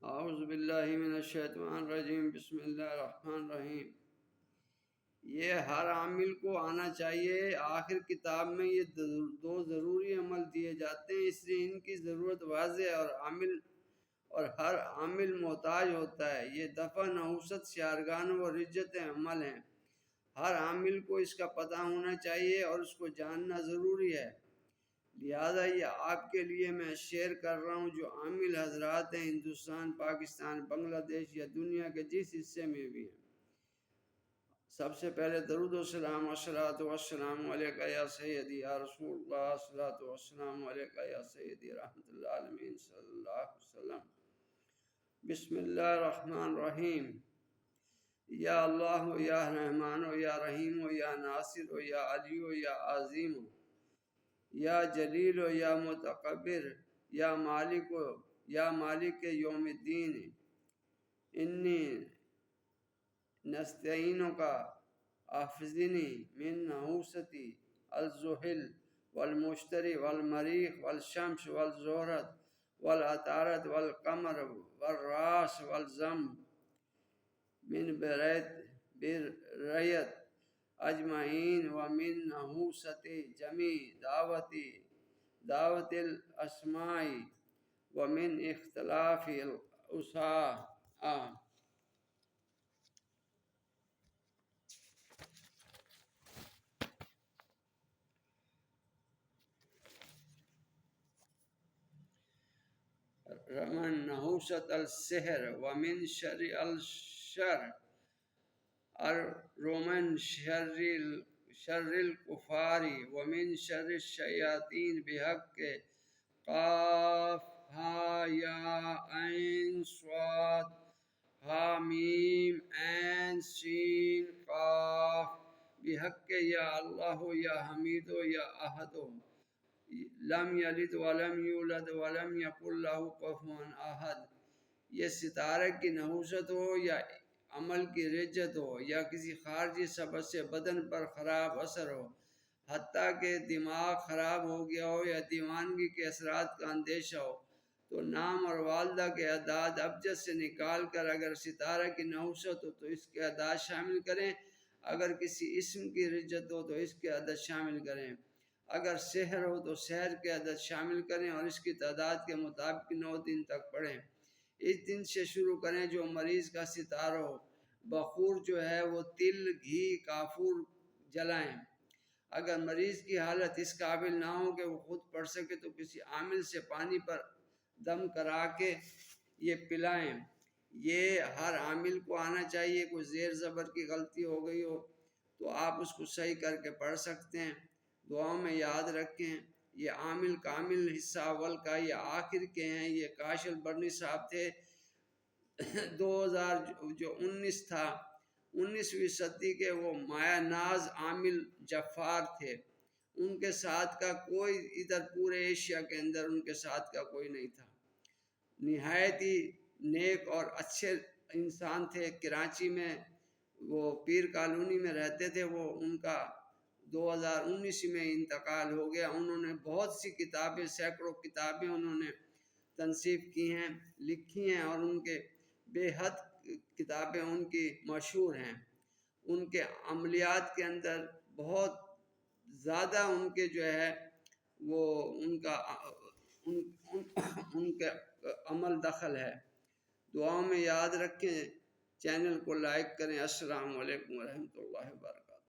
اعوذ باللہ من الشیطان الرجیم، بسم اللہ الرحمن الرحیم۔ یہ ہر عامل کو آنا چاہیے۔ آخر کتاب میں یہ دو ضروری عمل دیے جاتے ہیں، اس لیے ان کی ضرورت واضح اور ہر عامل محتاج ہوتا ہے۔ یہ دفع نحوست شعرگان و رجت عمل ہیں۔ ہر عامل کو اس کا پتہ ہونا چاہیے اور اس کو جاننا ضروری ہے۔ لہذا یہ آپ کے لیے میں شیئر کر رہا ہوں جو عامل حضرات ہیں، ہندوستان، پاکستان، بنگلہ دیش یا دنیا کے جس حصے میں بھی ہیں۔ سب سے پہلے درود و سلام، الصلاۃ والسلام علیکہ یا سیدی یا رسول اللہ، الصلاۃ والسلام علیکہ یا سیدی رحمۃ اللہ العالمین صلی اللہ علیہ وسلم۔ بسم اللہ الرحمن الرحیم۔ یا اللہ ہو، یا رحمان ہو، یا رحیم ہو، یا ناصر ہو، یا علی ہو، یا عظیم ہو، یا جلیل ہو، یا متکبر، یا مالک ہو، یا مالک یوم الدین، انی نستعینک احفظنی من نحوستی الزحل والمشتری والمریخ والشمس والزہرت والعطارد والقمر والراس والزم من بریت اجمعین ومن نحوست جمیع دعوت الاسماء ومن اختلاف الاصحاء۔ ومن نحوست السحر ومن شر الشر ومن شر الکفار ومن شر الشیاطین بحق قاف ہا یا عین صاد ہا میم عین سین قاف بحق یا اللہ یا حمید یا احد لم یلد ولم یولد ولم یکن لہ کفوا احد۔ یہ ستارے کی نحوست ہو یا عمل کی رجت ہو یا کسی خارجی سبب سے بدن پر خراب اثر ہو، حتیٰ کہ دماغ خراب ہو گیا ہو یا دیوانگی کے اثرات کا اندیشہ ہو، تو نام اور والدہ کے اعداد ابجد سے نکال کر اگر ستارہ کی نحوست ہو تو اس کے اعداد شامل کریں، اگر کسی اسم کی رجت ہو تو اس کے عدد شامل کریں، اگر سحر ہو تو سحر کے عدد شامل کریں اور اس کی تعداد کے مطابق 9 دن تک پڑھیں۔ اس دن سے شروع کریں جو مریض کا ستارہ ہو، بخور جو ہے وہ تل، گھی، کافور جلائیں۔ اگر مریض کی حالت اس قابل نہ ہو کہ وہ خود پڑھ سکے تو کسی عامل سے پانی پر دم کرا کے یہ پلائیں۔ یہ ہر عامل کو آنا چاہیے۔ کوئی زیر زبر کی غلطی ہو گئی ہو تو آپ اس کو صحیح کر کے پڑھ سکتے ہیں۔ دعاؤں میں یاد رکھیں یہ عامل کامل حصہ اول کا یہ آخر کے ہیں۔ یہ کاشل برنی صاحب تھے 2019 تھا 19ویں صدی کے، وہ مایا ناز عامل جفار تھے۔ ان کے ساتھ کا کوئی ادھر پورے ایشیا کے اندر ان کے ساتھ کا کوئی نہیں تھا۔ نہایت ہی نیک اور اچھے انسان تھے۔ کراچی میں وہ پیر کالونی میں رہتے تھے۔ وہ ان کا 2019 میں انتقال ہو گیا۔ انہوں نے بہت سی کتابیں، سینکڑوں کتابیں انہوں نے تنصیب کی ہیں، لکھی ہیں، اور ان کے بے حد کتابیں ان کی مشہور ہیں۔ ان کے عملیات کے اندر بہت زیادہ ان کے جو ہے وہ ان کا عمل دخل ہے۔ دعاؤں میں یاد رکھیں، چینل کو لائک کریں۔ السلام علیکم ورحمۃ اللہ وبرکاتہ۔